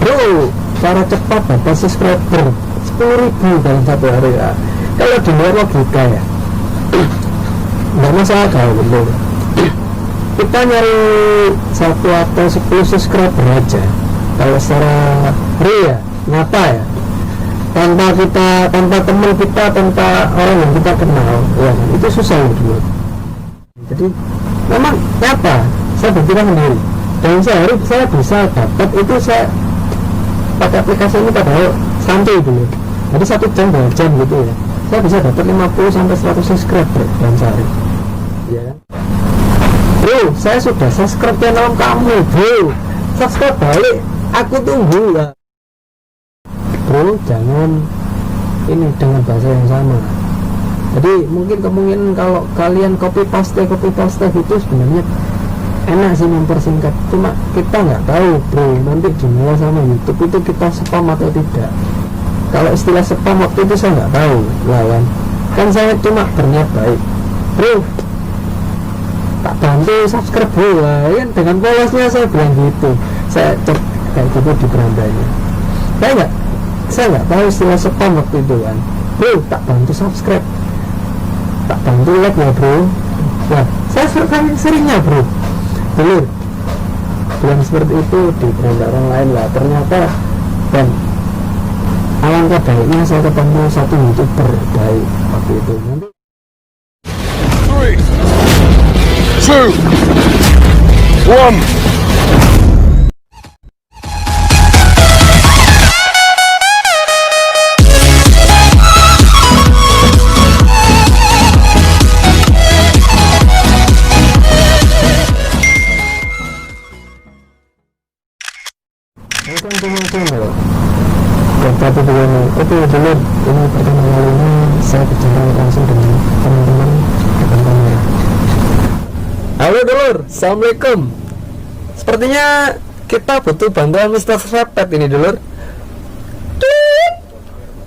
bro, cara cepat dapat subscriber 10.000 dalam satu hari ya. Kalau di luar logika ya nggak masalah kalau bener kita nyari 1 atau 10 subscriber aja kalau secara real ya, nyata ya, tanpa teman kita, tanpa orang yang kita kenal ya, itu susah dulu. Jadi memang nyata, saya berkira sendiri dalam sehari saya bisa dapat itu, saya pakai aplikasi ini padahal santai dulu, jadi 1 jam 2 jam gitu ya, saya bisa dapat 50 sampai 100 subscriber dalam sehari ya. Bro, saya sudah subscribe channel kamu bro, subscribe balik, aku tunggu lah bro. Jangan ini dengan bahasa yang sama. Jadi mungkin kalau kalian copy paste gitu sebenarnya enak sih mempersingkat, cuma kita nggak tahu bro nanti dinilai sama YouTube itu kita spam atau tidak. Kalau istilah spam waktu itu saya nggak tahu lah kan saya cuma berniat baik bro, tak bantu subscribe bro lah kan, dengan polosnya saya bilang gitu, saya cek kayak gitu di berandanya. Saya nggak tahu istilah spam waktu itu kan bro, tak bantu subscribe, tak bantu like ya bro. Nah saya seringnya bro dulu bilang seperti itu di beranda orang lain lah, ternyata dan alangkah baiknya saya ketemu satu YouTuber baik waktu itu. Nanti 3, 2, 1. Welcome to my channel. Satu begini, oke dulu ini pertama kalinya saya berjumpa langsung dengan teman-teman depan kamera. Halo dulur, assalamualaikum. Sepertinya kita butuh bantuan Mr. Srepet ini dulur.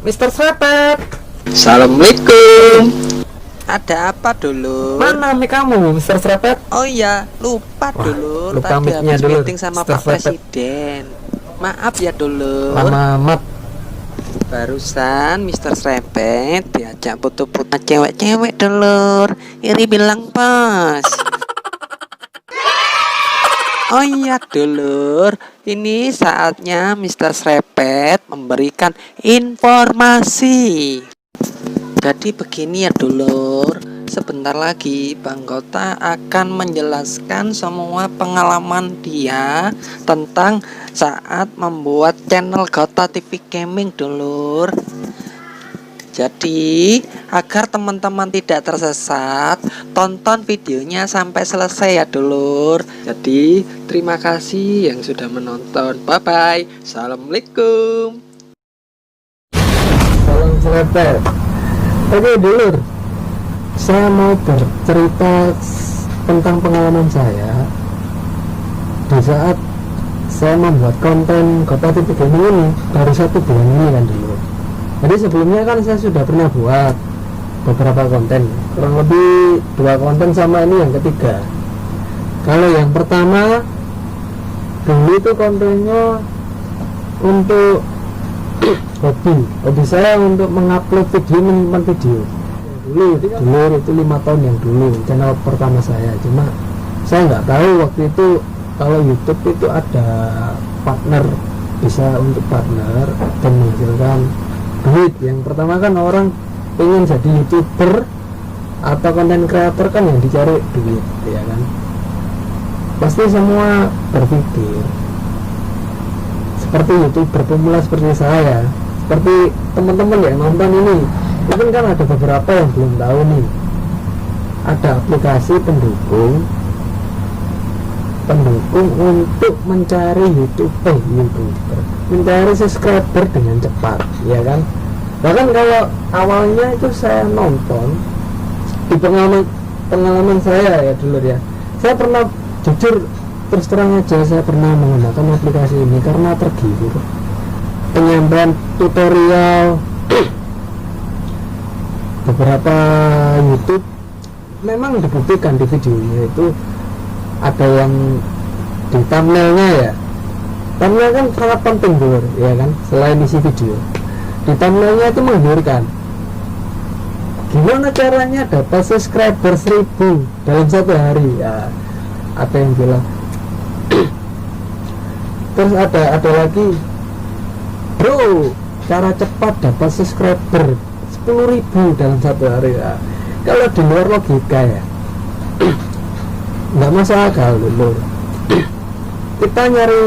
Mr. Srepet. Assalamualaikum. Ada apa dulu? Mana mic kamu, Mr. Srepet? Oh iya, lupa dulu. lupa Tadi mic-nya habis dulu, meeting sama Mr. Pak Srepet. Presiden. Maaf ya dulu. Lama amat. Barusan Mr. Srepet diajak foto-foto cewek-cewek dulur. Iri bilang pas. Oh iya dulur, ini saatnya Mr. Srepet memberikan informasi. Jadi begini ya dulur, sebentar lagi Bang Gota akan menjelaskan semua pengalaman dia tentang saat membuat channel Gota TV Gaming dulur. Jadi agar teman-teman tidak tersesat, tonton videonya sampai selesai ya dulur. Jadi terima kasih yang sudah menonton. Bye bye. Assalamualaikum. Salam Srepet. Oke dulur, saya mau bercerita tentang pengalaman saya di saat saya membuat konten Gota TV Gaming ini baru 1 bulan ini kan dulu. Jadi sebelumnya kan saya sudah pernah buat beberapa konten, kurang lebih 2 konten sama ini yang ketiga. Kalau yang pertama dulu itu kontennya untuk hobi saya untuk mengupload video, menyimpan video dulu itu 5 tahun yang dulu channel pertama saya. Cuma saya nggak tahu waktu itu kalau YouTube itu ada partner, bisa untuk partner dan menghasilkan duit. Yang pertama kan orang pengen jadi YouTuber atau konten kreator kan yang dicari duit ya kan, pasti semua berpikir seperti YouTuber pemula seperti saya, seperti teman-teman yang nonton ini. Mungkin kan ada beberapa yang belum tahu nih, ada aplikasi pendukung untuk mencari YouTuber, mencari subscriber dengan cepat ya kan. Bahkan kalau awalnya itu saya nonton di pengalaman saya ya dulu ya, saya pernah jujur terus terang aja, saya pernah menggunakan aplikasi ini karena tergiur penyampaian tutorial beberapa YouTube. Memang dibuktikan di videonya itu ada yang di thumbnailnya ya thumbnail kan sangat penting Lur, ya kan, selain isi video. Di thumbnailnya itu menggiurkan. Gimana caranya dapat subscriber 1000 dalam satu hari? Ya, ada yang bilang. Terus ada lagi, bro, cara cepat dapat subscriber 10.000 dalam satu hari. Ya, kalau di luar logika ya nggak masuk akal Lur. Kita nyari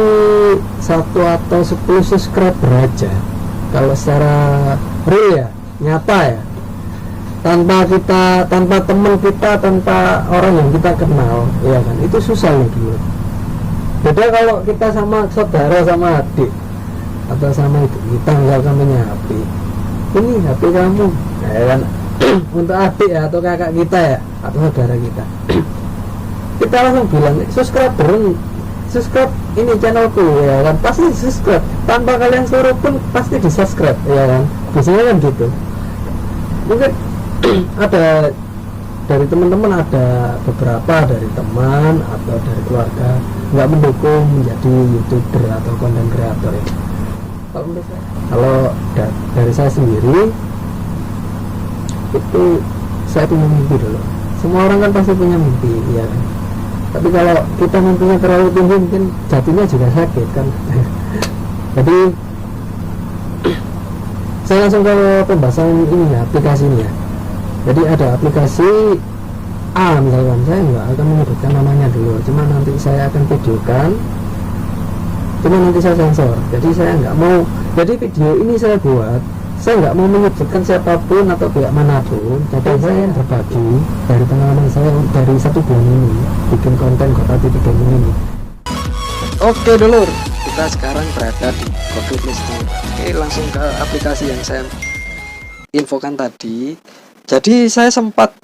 1 atau 10 subscriber aja kalau secara real ya, nyata ya, tanpa teman kita, tanpa orang yang kita kenal, ya kan, itu susah loh dulu. Beda kalau kita sama saudara, sama adik, atau sama ibu kita, nggak punya HP, ini HP kamu, ya kan. Untuk adik ya, atau kakak kita ya, atau saudara kita, kita langsung bilang subscribe ini channelku, ya kan, pasti subscribe, tanpa kalian suruh pun pasti di subscribe, ya kan, biasanya kan gitu. Mungkin ada dari teman-teman, ada beberapa dari teman atau dari keluarga nggak mendukung menjadi YouTuber atau konten kreator ya. Kalau menurut saya, dari saya sendiri itu, saya punya mimpi dulu. Semua orang kan pasti punya mimpi, ya kan. Tapi kalau kita mimpinya terlalu tinggi, mungkin jatuhnya juga sakit kan. Jadi saya langsung ke pembahasan ini ya, aplikasinya. Jadi ada aplikasi A misalkan, saya nggak akan menyebutkan namanya dulu, cuma nanti saya akan videokan, cuma nanti saya sensor. Jadi saya nggak mau, jadi video ini saya buat, saya nggak mau menyebutkan siapapun atau pihak manapun. Jadi saya berbagi dari pengalaman saya dari 1 bulan ini bikin konten Kota Titik Gaming ini. Oke dulur, kita sekarang berada di Kode Listing. Oke, langsung ke aplikasi yang saya infokan tadi. Jadi saya sempat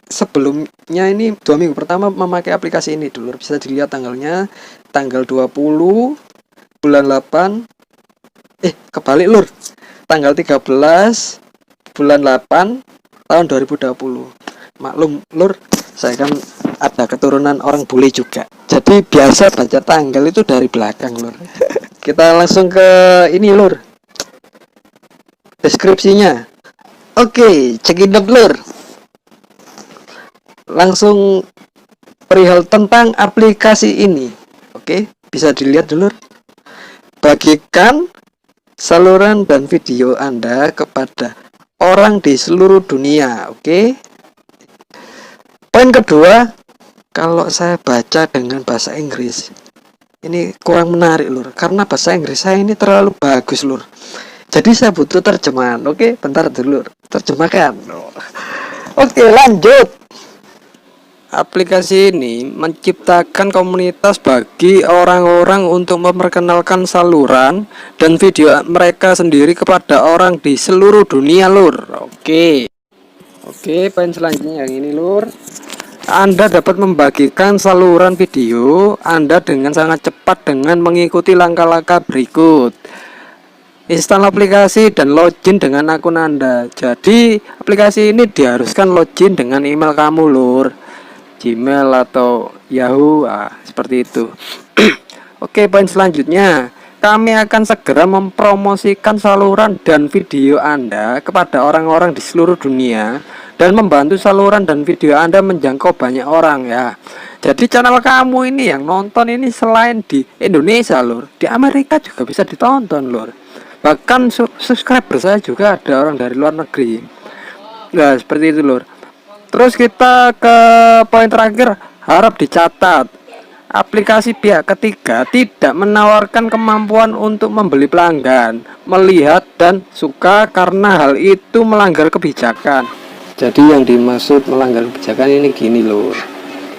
sebelumnya ini 2 minggu pertama memakai aplikasi ini dulur. Bisa dilihat tanggalnya, tanggal 20 bulan 8, kebalik lur, tanggal 13 bulan 8 tahun 2020. Maklum lur, saya kan ada keturunan orang bule juga, jadi biasa baca tanggal itu dari belakang lur. Kita langsung ke ini lur, deskripsinya. Oke, cekidot lur. Langsung perihal tentang aplikasi ini. Oke, bisa dilihat dulu. Bagikan saluran dan video Anda kepada orang di seluruh dunia. Oke. Poin kedua, kalau saya baca dengan bahasa Inggris, ini kurang menarik lur, karena bahasa Inggris saya ini terlalu bagus lur. Jadi saya butuh terjemahan. Oke, bentar dulu, terjemahkan. Oke, lanjut. Aplikasi ini menciptakan komunitas bagi orang-orang untuk memperkenalkan saluran dan video mereka sendiri kepada orang di seluruh dunia lur. Oke, poin selanjutnya yang ini lur. Anda dapat membagikan saluran video Anda dengan sangat cepat dengan mengikuti langkah-langkah berikut. Install aplikasi dan login dengan akun Anda. Jadi aplikasi ini diharuskan login dengan email kamu lur, Gmail atau Yahoo, seperti itu. Oke, poin selanjutnya, kami akan segera mempromosikan saluran dan video Anda kepada orang-orang di seluruh dunia dan membantu saluran dan video Anda menjangkau banyak orang ya. Jadi channel kamu ini yang nonton ini selain di Indonesia lur, di Amerika juga bisa ditonton lur. Bahkan subscriber saya juga ada orang dari luar negeri. Nah, seperti itu lur. Terus kita ke poin terakhir, harap dicatat. Aplikasi pihak ketiga tidak menawarkan kemampuan untuk membeli pelanggan, melihat dan suka karena hal itu melanggar kebijakan. Jadi yang dimaksud melanggar kebijakan ini gini lur.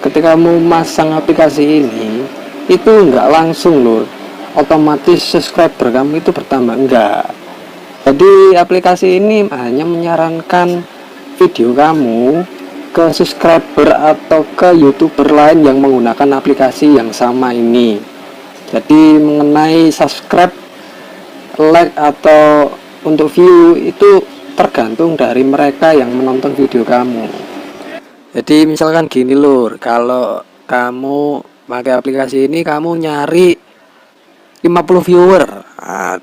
Ketika mau masang aplikasi ini, itu enggak langsung lur otomatis subscriber kamu itu bertambah, enggak. Jadi aplikasi ini hanya menyarankan video kamu ke subscriber atau ke YouTuber lain yang menggunakan aplikasi yang sama ini. Jadi mengenai subscribe, like atau untuk view itu tergantung dari mereka yang menonton video kamu. Jadi misalkan gini lur, kalau kamu pakai aplikasi ini kamu nyari 50 viewer,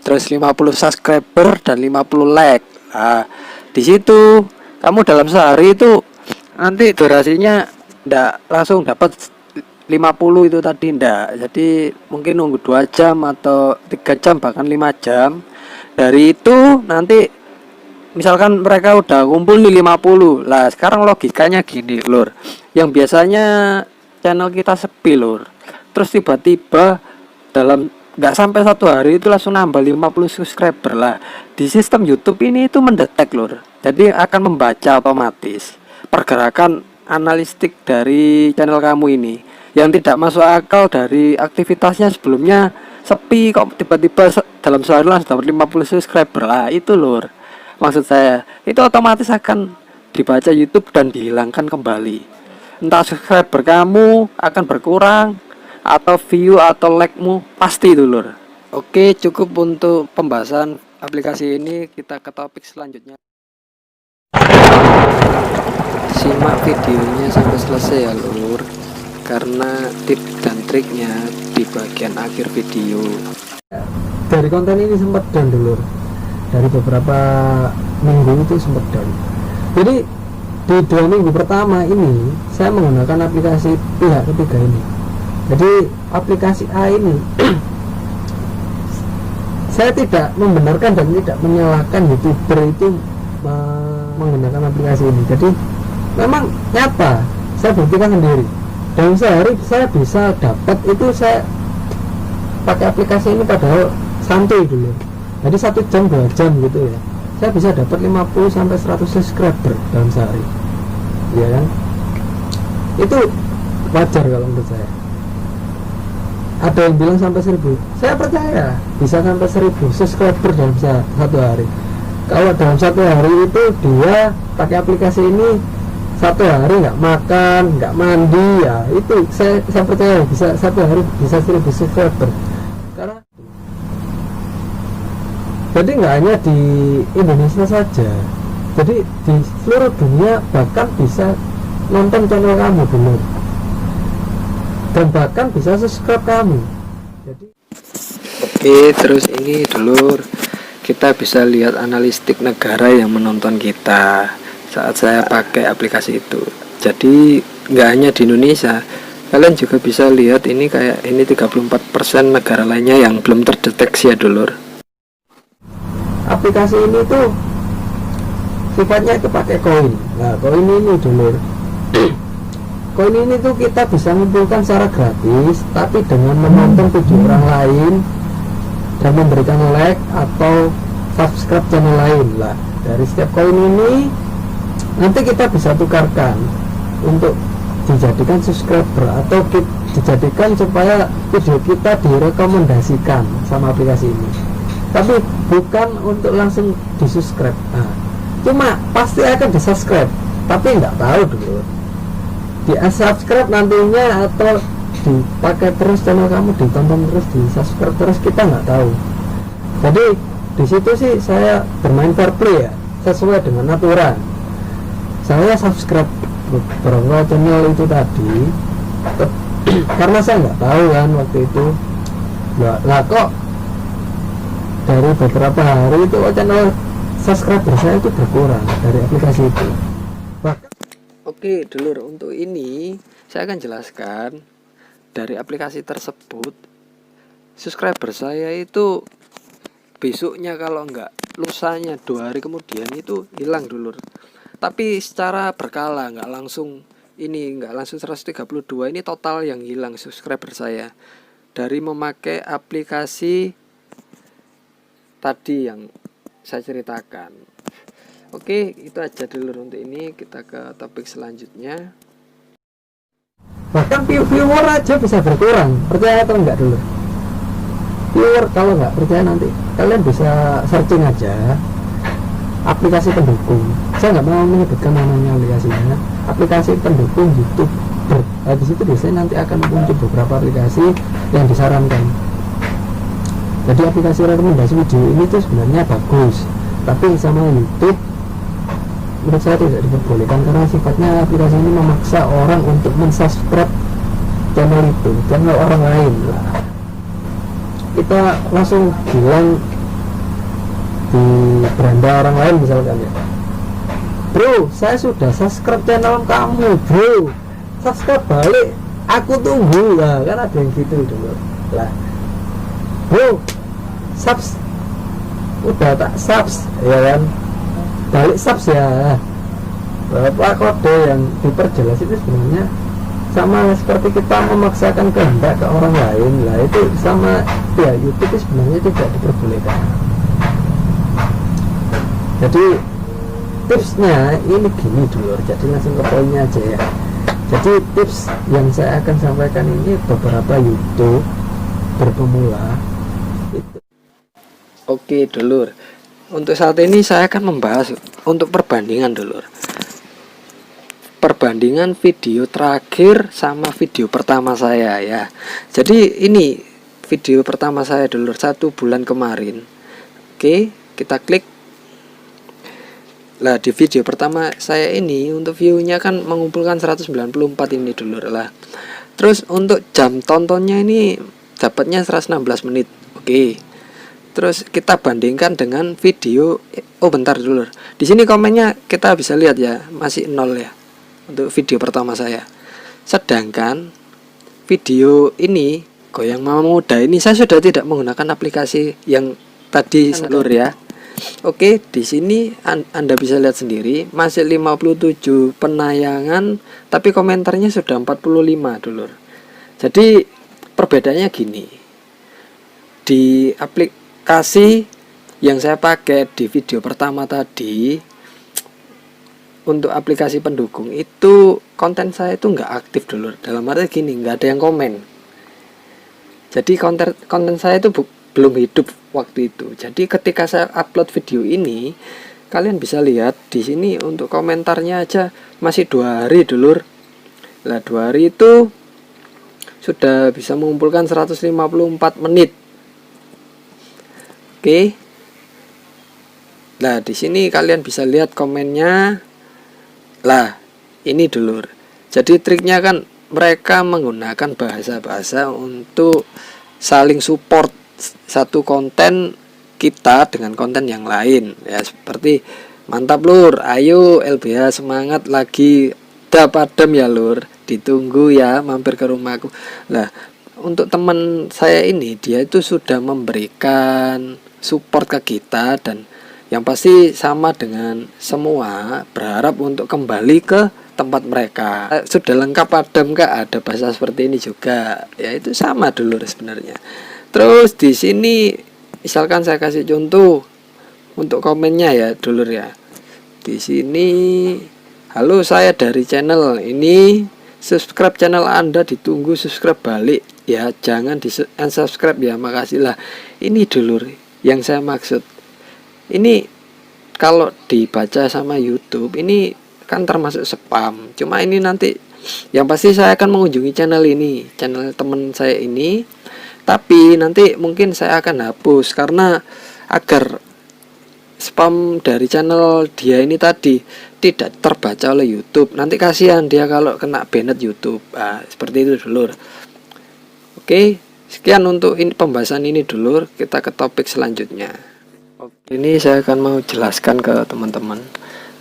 terus 50 subscriber dan 50 like. Di situ kamu dalam sehari itu nanti durasinya ndak langsung dapat 50 itu tadi, ndak. Jadi mungkin nunggu 2 jam atau 3 jam bahkan 5 jam. Dari itu nanti misalkan mereka udah kumpul nih 50. Lah sekarang logikanya gini lur, yang biasanya channel kita sepi lur, terus tiba-tiba dalam nggak sampai 1 hari itu langsung nambah 50 subscriber. Lah di sistem YouTube ini itu mendetek lur, jadi akan membaca otomatis pergerakan analistik dari channel kamu ini yang tidak masuk akal dari aktivitasnya sebelumnya sepi, kok tiba-tiba dalam sehari langsung dapat 50 subscriber. Lah itu lur, maksud saya itu otomatis akan dibaca YouTube dan dihilangkan kembali. Entah subscriber kamu akan berkurang atau view atau like-mu pasti itu lur. Oke, cukup untuk pembahasan aplikasi ini, kita ke topik selanjutnya. Simak videonya sampai selesai ya lur, karena tips dan triknya di bagian akhir video. Dari konten ini sempat down dulu, dari beberapa minggu itu sempat down. Jadi di 2 minggu pertama ini saya menggunakan aplikasi pihak ketiga ini. Jadi aplikasi A ini saya tidak membenarkan dan tidak menyalahkan YouTuber itu menggunakan aplikasi ini. Jadi memang nyata, saya buktikan sendiri. Dalam sehari saya bisa dapat itu, saya pakai aplikasi ini padahal santai dulu. Jadi 1 jam 2 jam gitu ya, saya bisa dapat 50 sampai 100 subscriber dalam sehari. Iya kan? Itu wajar kalau menurut saya. Ada yang bilang sampai 1000, saya percaya bisa sampai 1000 subscriber dalam 1 hari. Kalau dalam 1 hari itu dia pakai aplikasi ini 1 hari nggak makan, nggak mandi, ya itu saya percaya bisa 1 hari bisa 1000 subscriber. Karena jadi nggak hanya di Indonesia saja, jadi di seluruh dunia bahkan bisa nonton channel kamu dulu, dan bahkan bisa subscribe kamu. Jadi Oke, terus ini dulur, kita bisa lihat analistik negara yang menonton kita saat saya pakai aplikasi itu. Jadi nggak hanya di Indonesia, kalian juga bisa lihat ini kayak ini 34% negara lainnya yang belum terdeteksi ya dulur. aplikasi ini tuh sifatnya itu pakai koin. Nah, koin ini dulur, koin ini tuh kita bisa mengumpulkan secara gratis, tapi dengan menonton video orang lain dan memberikan like atau subscribe channel lain. Lah dari setiap koin ini nanti kita bisa tukarkan untuk dijadikan subscriber atau dijadikan supaya video kita direkomendasikan sama aplikasi ini, tapi bukan untuk langsung di subscribe. Nah, cuma pasti akan di subscribe, tapi nggak tahu dulu di subscribe nantinya atau dipakai terus channel kamu, ditonton terus, di subscribe terus, kita nggak tahu. Jadi di situ sih saya bermain fair play ya, sesuai dengan aturan. Saya subscribe beberapa channel itu tadi karena saya nggak tahu kan waktu itu. Lah kok dari beberapa hari itu channel subscriber saya itu berkurang dari aplikasi itu. Bahkan Oke dulur, untuk ini saya akan jelaskan dari aplikasi tersebut. Subscriber saya itu besoknya, kalau enggak lusanya 2 hari kemudian itu hilang dulur. Tapi secara berkala, enggak langsung ini, enggak langsung 132. Ini total yang hilang subscriber saya dari memakai aplikasi tadi yang saya ceritakan. Oke, itu aja dulu untuk ini. Kita ke topik selanjutnya. bahkan viewer aja bisa berkurang, percaya atau enggak dulu viewer. Kalau nggak percaya nanti kalian bisa searching aja aplikasi pendukung. Saya nggak mau menyebutkan namanya aplikasinya, aplikasi pendukung YouTube. Di situ biasanya nanti akan muncul beberapa aplikasi yang disarankan. Jadi aplikasi rekomendasi video ini tuh sebenarnya bagus, tapi sama YouTube menurut saya tidak diperbolehkan karena sifatnya aplikasi ini memaksa orang untuk mensubscribe channel itu, channel orang lain lah. kita langsung bilang di beranda orang lain misalkan ya, bro saya sudah subscribe channel kamu bro, subscribe balik aku tunggu lah, kan ada yang gitu dulu lah, bro subs udah tak subs ya kan, balik subs ya. Beberapa kode yang diperjelas itu sebenarnya sama seperti kita memaksakan kehendak ke orang lain lah, itu sama ya, YouTube itu sebenarnya tidak diperbolehkan. Jadi tipsnya ini gini dulu, jadi langsung ke poinnya aja ya. Jadi tips yang saya akan sampaikan ini beberapa YouTube berpemula itu. Oke dulur, untuk saat ini saya akan membahas untuk perbandingan dulur, perbandingan video terakhir sama video pertama saya ya. Jadi ini video pertama saya dulur 1 bulan kemarin. Oke, kita klik. Lah di video pertama saya ini untuk view-nya kan mengumpulkan 194 ini dulur lah. Terus untuk jam tontonnya ini dapatnya 116 menit. Oke. Terus kita bandingkan dengan video oh bentar dulur. Di sini komennya kita bisa lihat ya, masih 0 ya untuk video pertama saya. Sedangkan video ini Goyang Mama Muda ini saya sudah tidak menggunakan aplikasi yang tadi dulur ya. Oke, di sini Anda bisa lihat sendiri masih 57 penayangan tapi komentarnya sudah 45 dulur. Jadi perbedaannya gini. Di aplikasi yang saya pakai di video pertama tadi, untuk aplikasi pendukung itu konten saya itu nggak aktif dulur, dalam arti gini, nggak ada yang komen. Jadi konten saya itu belum hidup waktu itu. Jadi ketika saya upload video ini, kalian bisa lihat di sini untuk komentarnya aja masih 2 hari dulur. Lah 2 hari itu sudah bisa mengumpulkan 154 menit. Oke. Nah, di sini kalian bisa lihat komennya. Lah, ini dulur. Jadi triknya kan mereka menggunakan bahasa-bahasa untuk saling support satu konten kita dengan konten yang lain. Ya, seperti mantap lur, ayo LBH semangat lagi padam ya lur, ditunggu ya mampir ke rumahku. Nah, untuk teman saya ini dia itu sudah memberikan support ke kita dan yang pasti sama dengan semua berharap untuk kembali ke tempat mereka. Sudah lengkap padam kak, ada bahasa seperti ini juga. Ya itu sama dulur sebenarnya. Terus di sini misalkan saya kasih contoh untuk komennya ya dulur ya. Di sini halo saya dari channel ini, subscribe channel Anda, ditunggu subscribe balik ya, jangan di unsubscribe ya, makasih lah. Ini dulur yang saya maksud. Ini kalau dibaca sama YouTube ini kan termasuk spam. Cuma ini nanti yang pasti saya akan mengunjungi channel ini, channel teman saya ini. Tapi nanti mungkin saya akan hapus karena agar spam dari channel dia ini tadi tidak terbaca oleh YouTube. Nanti kasihan dia kalau kena banned YouTube. Nah, seperti itu dulur. Oke, sekian untuk pembahasan ini dulur. Kita ke topik selanjutnya. Oke, ini saya akan mau jelaskan ke teman-teman.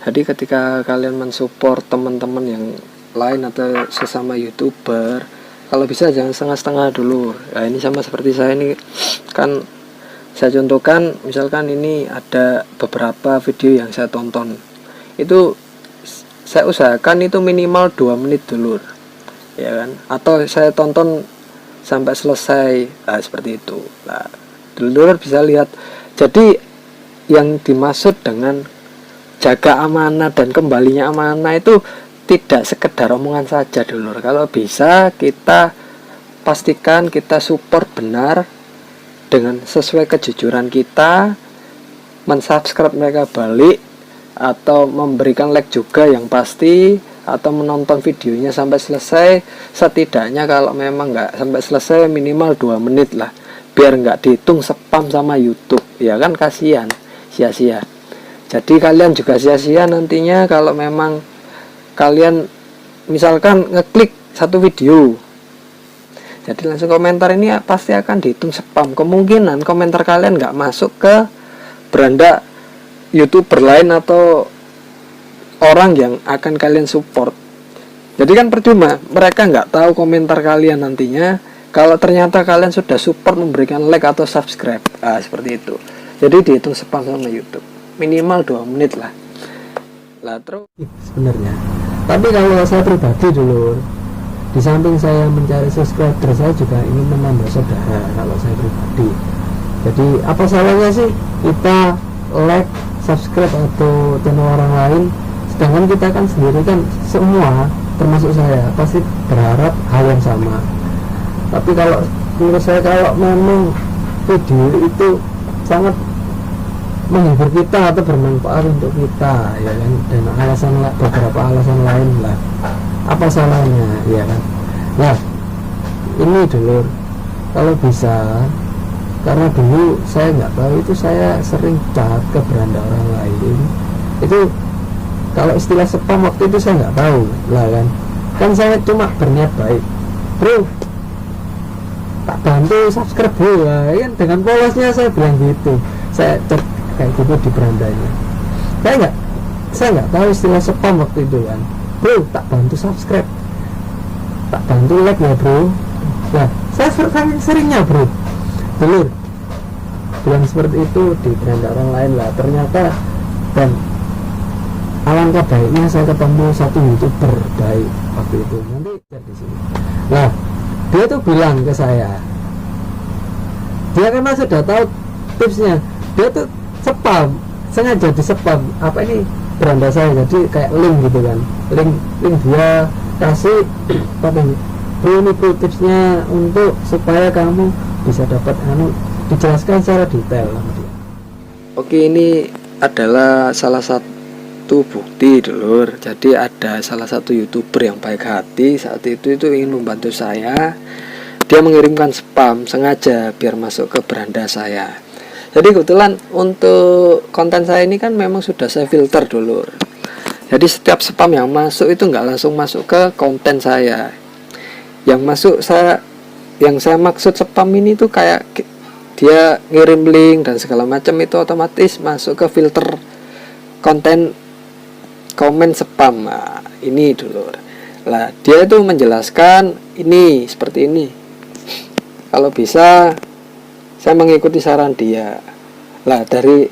Jadi ketika kalian mensupport teman-teman yang lain atau sesama YouTuber, kalau bisa jangan setengah-setengah dulu. Nah, ini sama seperti saya ini kan saya contohkan, misalkan ini ada beberapa video yang saya tonton. Itu saya usahakan itu minimal 2 menit dulu. Ya kan? Atau saya tonton sampai selesai. Nah, seperti itu. Nah, dulur bisa lihat. Jadi yang dimaksud dengan jaga amanah dan kembalinya amanah itu tidak sekedar omongan saja dulur. Kalau bisa kita pastikan kita support benar dengan sesuai kejujuran kita, mensubscribe mereka balik atau memberikan like juga yang pasti, atau menonton videonya sampai selesai. Setidaknya kalau memang nggak sampai selesai minimal 2 menit lah, biar nggak dihitung spam sama YouTube ya kan, kasihan sia-sia. Jadi kalian juga sia-sia nantinya kalau memang kalian misalkan ngeklik satu video Jadi langsung komentar ini pasti akan dihitung spam. Kemungkinan komentar kalian nggak masuk ke beranda YouTuber lain atau orang yang akan kalian support. Jadi kan percuma, mereka nggak tahu komentar kalian nantinya kalau ternyata kalian sudah support memberikan like atau subscribe. Seperti itu. Jadi dihitung spam sama YouTube. Minimal 2 menit lah. Lah terus sebenarnya. Tapi kalau saya pribadi dulu, di samping saya mencari subscriber, saya juga ingin menambah saudara kalau saya pribadi. Jadi apa salahnya sih kita like, subscribe atau channel orang lain, sedangkan kita kan sendiri kan semua termasuk saya pasti berharap hal yang sama. Tapi kalau menurut saya kalau memang video itu sangat menghibur kita atau bermanfaat untuk kita, ya kan, dan beberapa alasan lain lah, apa salahnya, ya kan. Nah ini dulu kalau bisa, karena dulu saya nggak tahu itu, saya sering chat ke beranda orang lain itu, kalau istilah spam waktu itu saya nggak tahu lah kan saya cuma berniat baik, bro tak bantu subscribe bro, ya kan, dengan polosnya saya bilang gitu, saya cek kayak gitu di berandanya. Saya nggak tahu istilah spam waktu itu kan, bro tak bantu subscribe, tak bantu like ya bro. Nah saya seringnya bro telur bilang seperti itu di beranda orang lain lah, ternyata. Dan alangkah baiknya saya ketemu satu YouTuber baik waktu itu, nanti di sini. Nah dia tuh bilang ke saya, dia karena sudah tahu tipsnya, dia tuh spam, sengaja di spam apa ini beranda saya, jadi kayak link gitu kan, link dia kasih apa nih, ini tipsnya untuk supaya kamu bisa dapat dijelaskan secara detail sama dia. Oke, ini adalah salah satu bukti dulur. Jadi ada salah satu YouTuber yang baik hati saat itu ingin membantu saya. Dia mengirimkan spam sengaja biar masuk ke beranda saya. Jadi kebetulan untuk konten saya ini kan memang sudah saya filter dulur. Jadi setiap spam yang masuk itu nggak langsung masuk ke konten saya. Yang masuk yang saya maksud spam ini tuh kayak dia ngirim link dan segala macam, itu otomatis masuk ke filter konten komen spam. Nah, ini dulu lah, dia itu menjelaskan ini seperti ini. Kalau bisa saya mengikuti saran dia lah, dari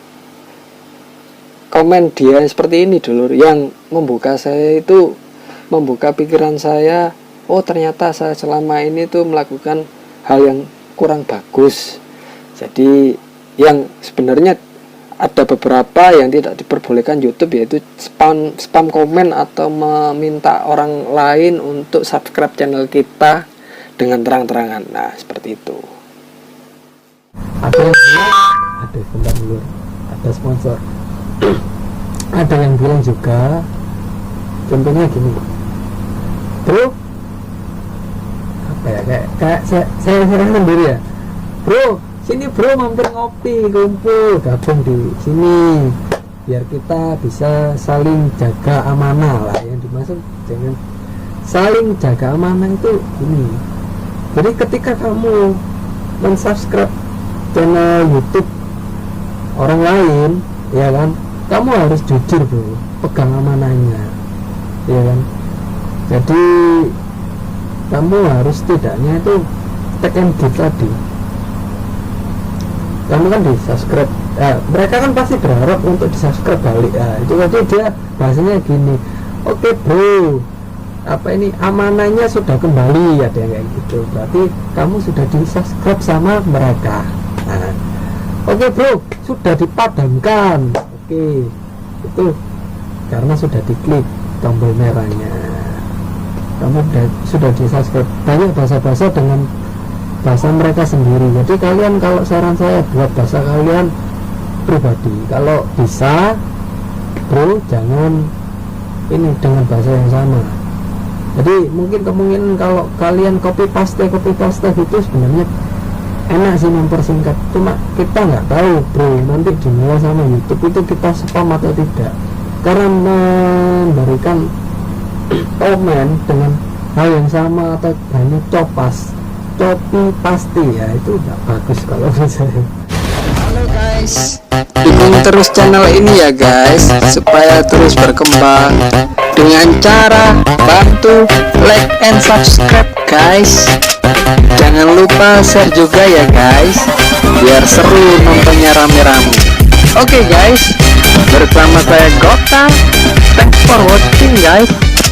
komen dia seperti ini dulu yang membuka saya itu, membuka pikiran saya. Oh ternyata saya selama ini tuh melakukan hal yang kurang bagus. Jadi yang sebenarnya ada beberapa yang tidak diperbolehkan YouTube, yaitu spam komen atau meminta orang lain untuk subscribe channel kita dengan terang-terangan. Nah seperti itu. Ada yang bilang, bentar dulu, ada sponsor. Ada yang bilang juga, contohnya gini, bro, apa ya, kayak saya sendiri ya, bro sini bro mampir ngopi, kumpul, gabung di sini biar kita bisa saling jaga amanah lah. Yang dimaksud jangan saling jaga amanah itu ini. Jadi ketika kamu mensubscribe channel YouTube orang lain, ya kan, kamu harus jujur bro, pegang amanahnya, ya kan. Jadi kamu harus setidaknya itu take and give tadi. Kamu kan di subscribe, mereka kan pasti berharap untuk di subscribe balik. Itu tadi dia bahasanya gini, oke bro, apa ini amanahnya sudah kembali, ada yang kayak gitu, berarti kamu sudah di subscribe sama mereka. Oke bro, sudah dipadamkan, oke, itu karena sudah diklik tombol merahnya, kamu sudah di subscribe. Banyak bahasa-bahasa dengan bahasa mereka sendiri. Jadi kalian, kalau saran saya buat bahasa kalian pribadi, kalau bisa bro jangan ini dengan bahasa yang sama. Jadi mungkin kemungkinan kalau kalian copy paste gitu sebenarnya enak sih mempersingkat, cuma kita nggak tahu bro nanti dinilai sama YouTube itu kita spam atau tidak, karena memberikan komen dengan hal yang sama atau hanya copas copy paste ya, itu nggak bagus kalau misalnya. Halo guys, dukung terus channel ini ya guys, supaya terus berkembang dengan cara bantu like and subscribe guys. Jangan lupa share juga ya guys, biar seru nontonnya rame-rame. Oke guys, bersama saya Gota. Thanks for watching guys.